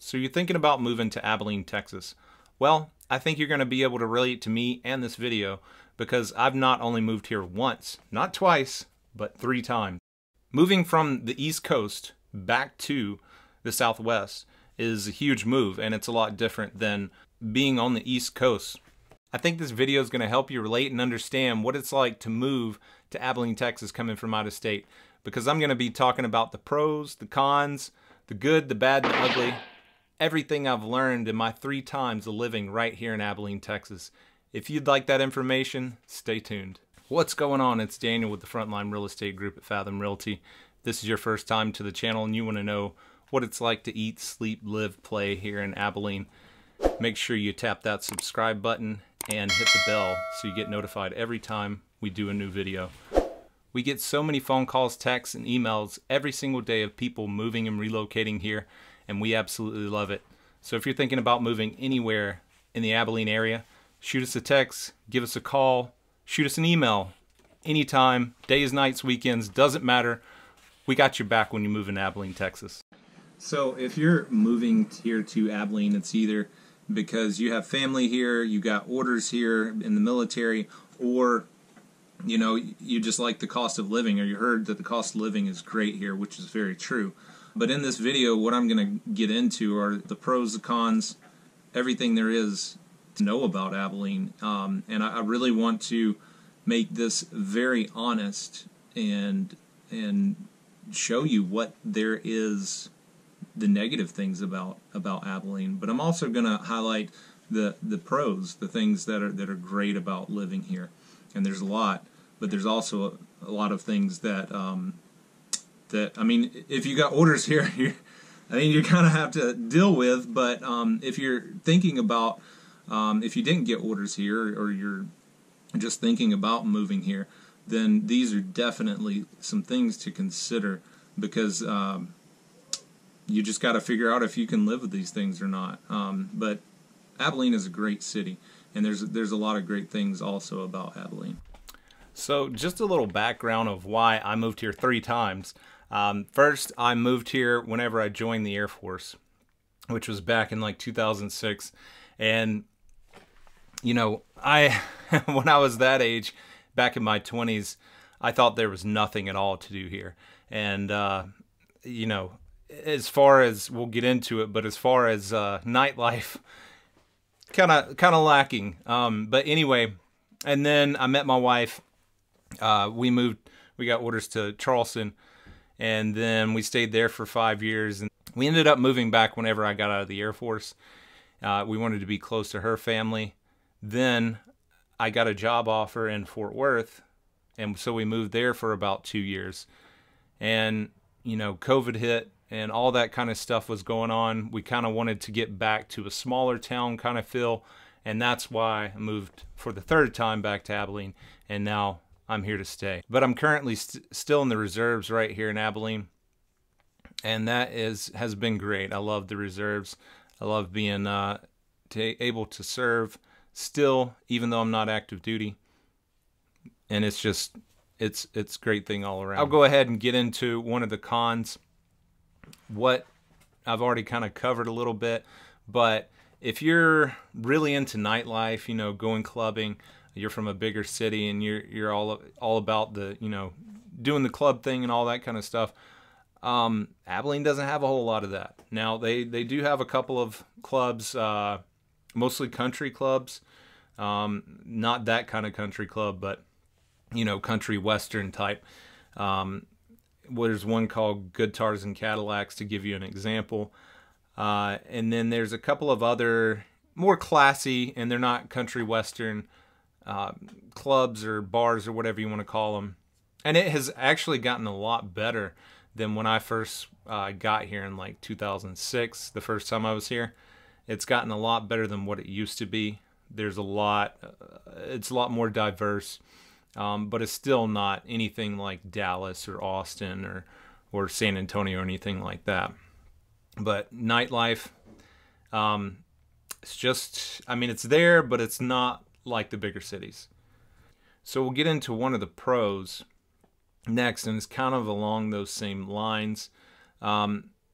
So you're thinking about moving to Abilene, Texas. Well, I think you're going to be able to relate to me and this video because I've not only moved here once, not twice, but 3 times. Moving from the East Coast back to the Southwest is a huge move, and it's a lot different than being on the East Coast. I think this video is going to help you relate and understand what it's like to move to Abilene, Texas coming from out of state, because I'm going to be talking about the pros, the cons, the good, the bad, the ugly, everything I've learned in my 3 times of living right here in Abilene, Texas. If you'd like that information, stay tuned. What's going on? It's Daniel with the Frontline Real Estate Group at Fathom Realty. If this is your first time to the channel and you want to know what it's like to eat, sleep, live, play here in Abilene, make sure you tap that subscribe button and hit the bell so you get notified every time we do a new video. We get so many phone calls, texts, and emails every single day of people moving and relocating here, and we absolutely love it. So if you're thinking about moving anywhere in the Abilene area, shoot us a text, give us a call, shoot us an email. Anytime, days, nights, weekends, doesn't matter. We got your back when you move in Abilene, Texas. So if you're moving here to Abilene, it's either because you have family here, you got orders here in the military, or you know, you just like the cost of living, or you heard that the cost of living is great here, which is very true. But in this video, what I'm going to get into are the pros, the cons, everything there is to know about Abilene. And I really want to make this very honest and show you what there is, the negative things about Abilene. But I'm also going to highlight the pros, the things that are great about living here. And there's a lot, but there's also a lot of things that I mean, if you got orders here, you kind of have to deal with. But if you're thinking about, if you didn't get orders here, or you're just thinking about moving here, then these are definitely some things to consider, because you just got to figure out if you can live with these things or not. But Abilene is a great city, and there's a lot of great things also about Abilene. So just a little background of why I moved here 3 times. First, I moved here whenever I joined the Air Force, which was back in like 2006. And, you know, when I was that age, back in my 20s, I thought there was nothing at all to do here. And, you know, as far as, we'll get into it, but as far as nightlife, kind of lacking. But anyway, and then I met my wife. We got orders to Charleston, and then we stayed there for 5 years, and we ended up moving back whenever I got out of the Air Force. We wanted to be close to her family. Then I got a job offer in Fort Worth, and so we moved there for about 2 years. And, you know, COVID hit, and all that kind of stuff was going on. We kind of wanted to get back to a smaller town kind of feel, and that's why I moved for the 3rd time back to Abilene, and now I'm here to stay. But I'm currently still in the reserves right here in Abilene, and that has been great. I love the reserves. I love being able to serve still, even though I'm not active duty. And it's just, it's a great thing all around. I'll go ahead and get into one of the cons. What I've already kind of covered a little bit, but if you're really into nightlife, you know, going clubbing, you're from a bigger city and you're all about the, you know, doing the club thing and all that kind of stuff, Abilene doesn't have a whole lot of that. Now they do have a couple of clubs, mostly country clubs, not that kind of country club, but you know, country western type. There's one called Guitars and Cadillacs, to give you an example. And then there's a couple of other more classy, and they're not country western, clubs or bars or whatever you want to call them. And it has actually gotten a lot better than when I first got here in like 2006, the first time I was here. It's gotten a lot better than what it used to be. There's a lot, it's a lot more diverse, but it's still not anything like Dallas or Austin or San Antonio or anything like that. But nightlife, it's just, I mean, it's there, but it's not like the bigger cities. So we'll get into one of the pros next, and it's kind of along those same lines.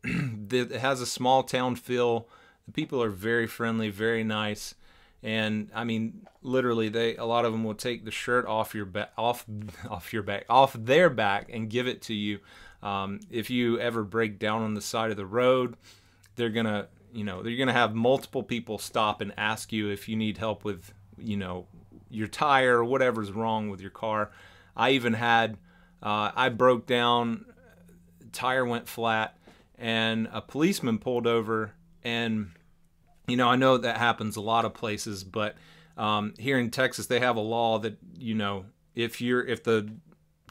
It has a small town feel. The people are very friendly, very nice. And I mean, literally, a lot of them will take the shirt off your back, off their back, and give it to you. If you ever break down on the side of the road, they're gonna, they're gonna have multiple people stop and ask you if you need help with, your tire or whatever's wrong with your car. I even had, I broke down, tire went flat, and a policeman pulled over. And I know that happens a lot of places, but here in Texas, they have a law that, if the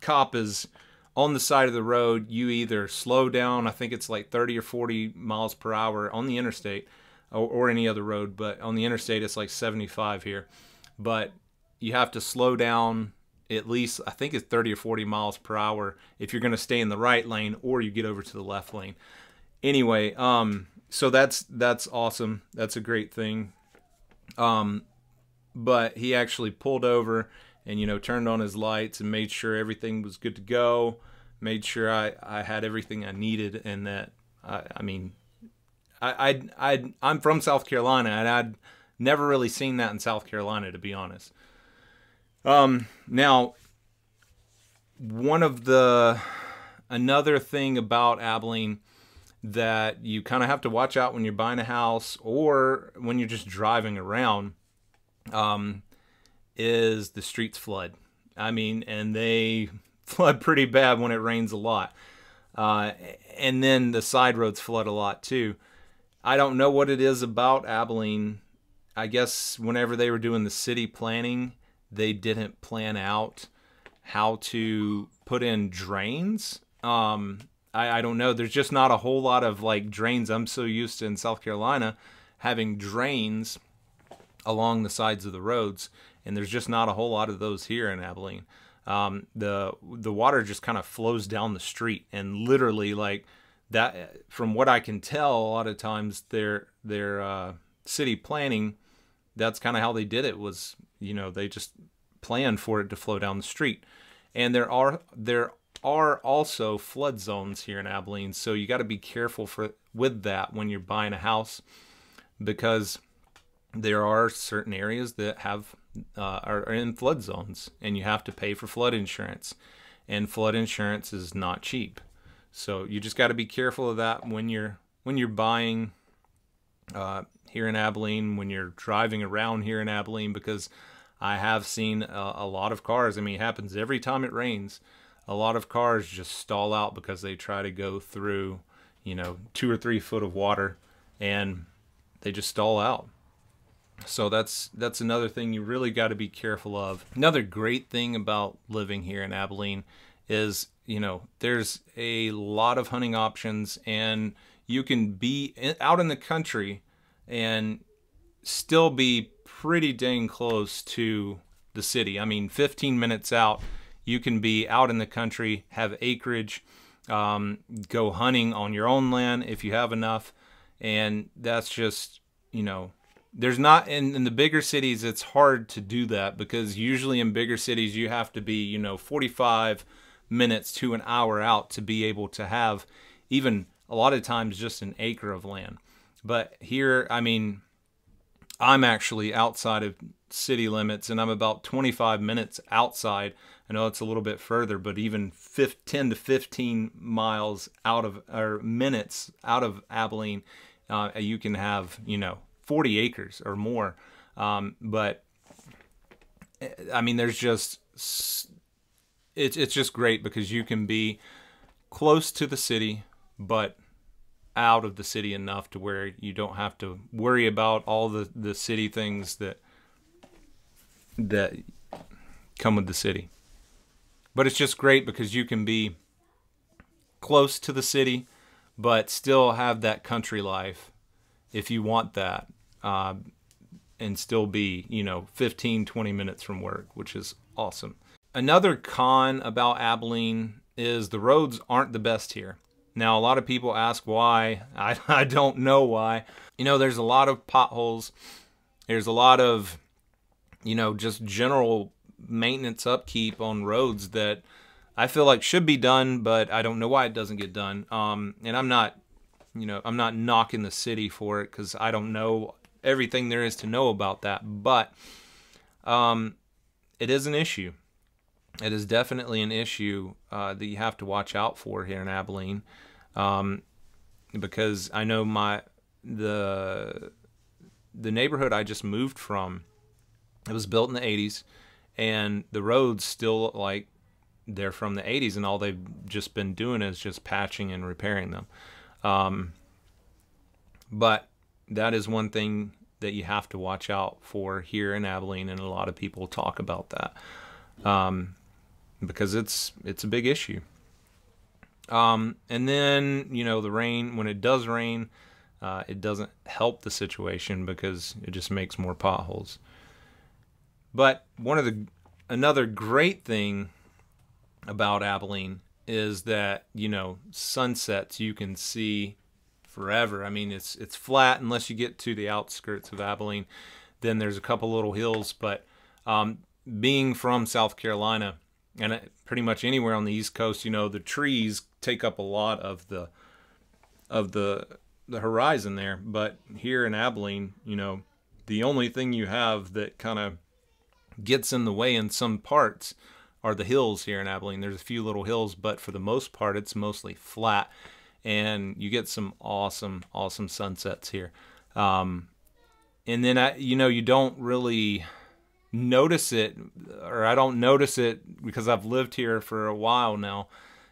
cop is on the side of the road, you either slow down, I think it's like 30 or 40 miles per hour on the interstate, or any other road, but on the interstate, it's like 75 here. But you have to slow down at least, I think it's 30 or 40 miles per hour if you're going to stay in the right lane, or you get over to the left lane. Anyway, so that's awesome. That's a great thing. But he actually pulled over and, turned on his lights and made sure everything was good to go, made sure I had everything I needed, and that, I'm from South Carolina, and I'd never really seen that in South Carolina, to be honest. Now, another thing about Abilene that you kind of have to watch out when you're buying a house or when you're just driving around, is the streets flood. And they flood pretty bad when it rains a lot. And then the side roads flood a lot too. I don't know what it is about Abilene. I guess whenever they were doing the city planning, they didn't plan out how to put in drains. I don't know. There's just not a whole lot of like drains. I'm so used to in South Carolina having drains along the sides of the roads, and there's just not a whole lot of those here in Abilene. The water just kind of flows down the street, and literally like that. From what I can tell, a lot of times their city planning, that's kind of how they did it. Was they just planned for it to flow down the street, and there are also flood zones here in Abilene, so you got to be careful with that when you're buying a house, because there are certain areas that are in flood zones, and you have to pay for flood insurance, and flood insurance is not cheap. So you just got to be careful of that when you're buying here in Abilene, when you're driving around here in Abilene, because I have seen a lot of cars. It happens every time it rains. A lot of cars just stall out because they try to go through, 2 or 3 foot of water, and they just stall out. So that's another thing you really got to be careful of. Another great thing about living here in Abilene is, there's a lot of hunting options, and you can be out in the country and still be pretty dang close to the city. 15 minutes out, you can be out in the country, have acreage, go hunting on your own land if you have enough. And that's just, there's not, in the bigger cities, it's hard to do that, because usually in bigger cities you have to be, 45 minutes to an hour out to be able to have even a lot of times just an acre of land. But here, I'm actually outside of city limits, and I'm about 25 minutes outside. I know it's a little bit further, but even 10 to 15 miles minutes out of Abilene, you can have, 40 acres or more. But there's just, it's just great because you can be close to the city, but out of the city enough to where you don't have to worry about all the city things that come with the city. But it's just great because you can be close to the city, but still have that country life if you want that, and still be, 15, 20 minutes from work, which is awesome. Another con about Abilene is the roads aren't the best here. Now, a lot of people ask why. I don't know why. There's a lot of potholes. There's a lot of, just general maintenance upkeep on roads that I feel like should be done, but I don't know why it doesn't get done. And I'm not you know, I'm not knocking the city for it because I don't know everything there is to know about that, but it is an issue. It is definitely an issue that you have to watch out for here in Abilene, because I know the neighborhood I just moved from, it was built in the 80s, and the roads still look like they're from the 80s, and all they've just been doing is just patching and repairing them. But that is one thing that you have to watch out for here in Abilene, and a lot of people talk about that because it's a big issue. And then, you know, the rain, when it does rain, it doesn't help the situation because it just makes more potholes. But another great thing about Abilene is that, you know, sunsets you can see forever. I mean, it's flat unless you get to the outskirts of Abilene. Then there's a couple little hills, but being from South Carolina and pretty much anywhere on the East Coast, you know, the trees take up a lot of the horizon there. But here in Abilene, you know, the only thing you have that kind of gets in the way in some parts are the hills here in Abilene. There's a few little hills, but for the most part, it's mostly flat, and you get some awesome sunsets here. And then you know, you don't really notice it, or I don't notice it because I've lived here for a while now,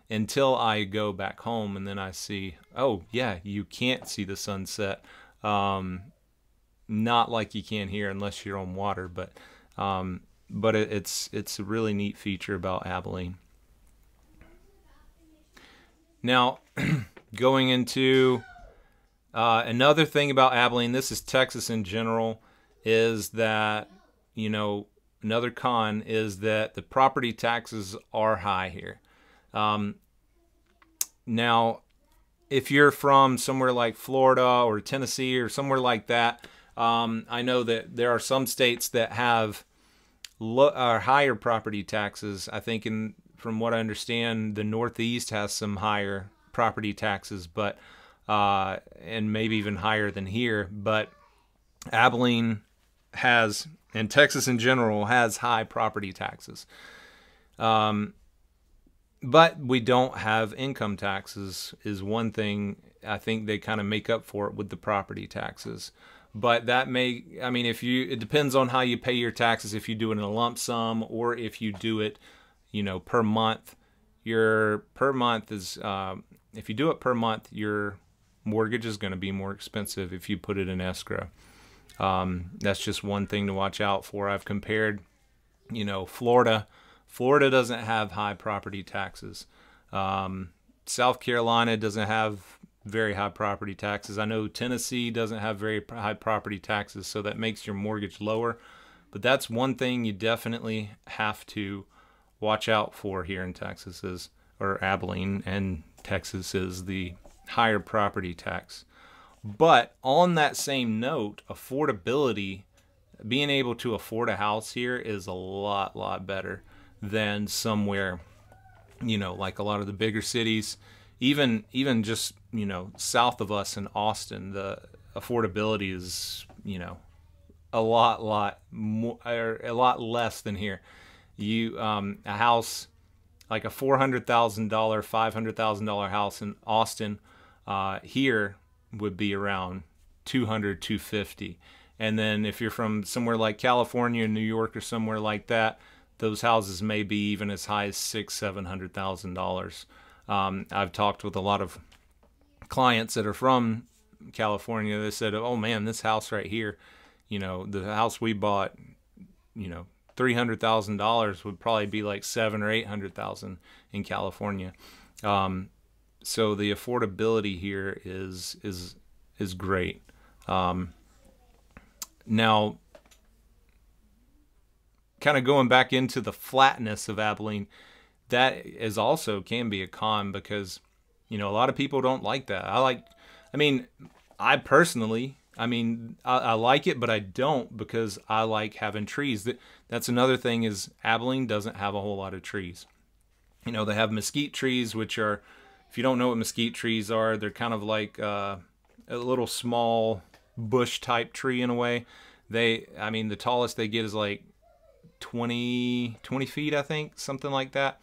until I go back home and then I see, oh yeah, you can't see the sunset. Not like you can here unless you're on water, but it's a really neat feature about Abilene. Now, going into another thing about Abilene, this is Texas in general, is that, you know, another con is that the property taxes are high here. Now, if you're from somewhere like Florida or Tennessee or somewhere like that, I know that there are some states that have higher property taxes. I think from what I understand, the Northeast has some higher property taxes, but and maybe even higher than here. But Abilene has, and Texas in general has, high property taxes. But we don't have income taxes is one thing. I think they kind of make up for it with the property taxes. But that may, I mean, it depends on how you pay your taxes, if you do it in a lump sum or if you do it, you know, per month. Your per month is, if you do it per month, your mortgage is going to be more expensive if you put it in escrow. That's just one thing to watch out for. I've compared, you know, Florida doesn't have high property taxes. South Carolina doesn't have very high property taxes. I know Tennessee doesn't have very high property taxes, so that makes your mortgage lower. But that's one thing you definitely have to watch out for here in Texas, or Abilene and Texas, is the higher property tax. But on that same note, affordability, being able to afford a house here is a lot better than somewhere, you know, like a lot of the bigger cities. Even just, you know, south of us in Austin, the affordability is, you know, a lot more, or a lot less than here. A house like a $400,000, $500,000 house in Austin, here would be around $200,000, $250,000. And then if you're from somewhere like California, New York, or somewhere like that, those houses may be even as high as $600,000, $700,000. I've talked with a lot of clients that are from California. They said, oh man, this house right here, you know, the house we bought, you know, $300,000 would probably be like $700,000 or $800,000 in California. So the affordability here is great. Now, kind of going back into the flatness of Abilene, that is also can be a con, because, you know, a lot of people don't like that. I personally, I like it, but I don't, because I like having trees. That's another thing, is Abilene doesn't have a whole lot of trees. You know, they have mesquite trees, which are If you don't know what mesquite trees are, they're kind of like a little small bush type tree in a way. I mean, the tallest they get is like 20 feet, I think, something like that.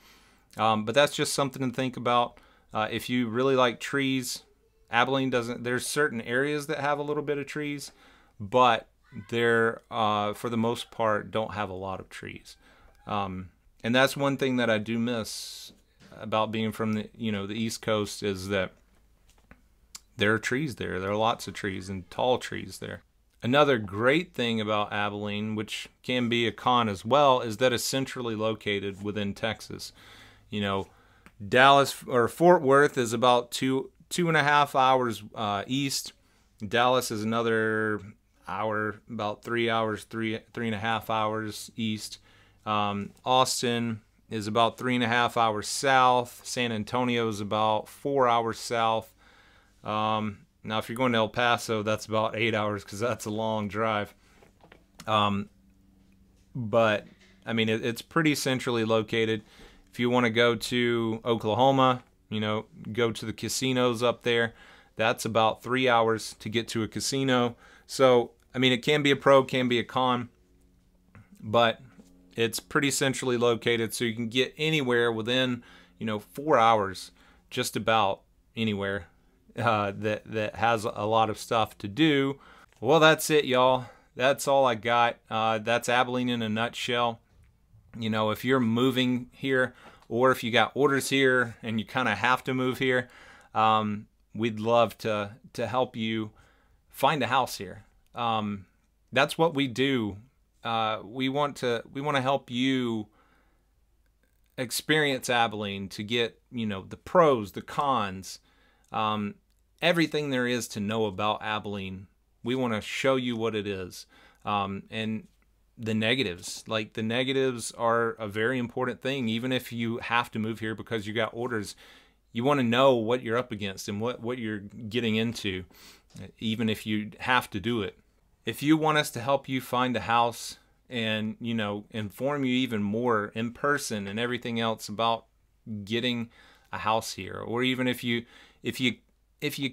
But that's just something to think about. If you really like trees, Abilene doesn't, there's certain areas that have a little bit of trees, but they're, for the most part, don't have a lot of trees. And that's one thing that I do miss about being from the, the East Coast, is that there are trees there. There are lots of trees and tall trees there. Another great thing about Abilene, which can be a con as well, is that it's centrally located within Texas. Dallas or Fort Worth is about two and a half hours east. Dallas is another hour, about 3 hours, three and a half hours east. Austin is about 3.5 hours south. San Antonio is about 4 hours south. Now, if you're going to El Paso, that's about 8 hours, because that's a long drive. But I mean, it's pretty centrally located. If you want to go to Oklahoma, go to the casinos up there, that's about 3 hours to get to a casino. So, I mean, it can be a pro, can be a con, but it's pretty centrally located, so you can get anywhere within, 4 hours, just about anywhere that has a lot of stuff to do. Well, that's it, y'all. That's all I got. That's Abilene in a nutshell. If you're moving here, or if you got orders here and you kind of have to move here, we'd love to help you find a house here. That's what we do. We want to help you experience Abilene, to get the pros, the cons, everything there is to know about Abilene. We want to show you what it is, and the negatives. Like, the negatives are a very important thing. Even if you have to move here because you got orders, you want to know what you're up against and what you're getting into, even if you have to do it. If you want us to help you find a house and, inform you even more in person and everything else about getting a house here, or even if you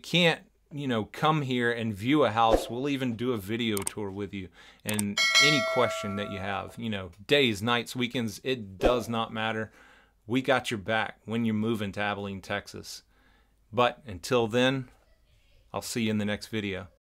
can't, come here and view a house, we'll even do a video tour with you. And any question that you have, days, nights, weekends, it does not matter. We got your back when you're moving to Abilene, Texas. But until then, I'll see you in the next video.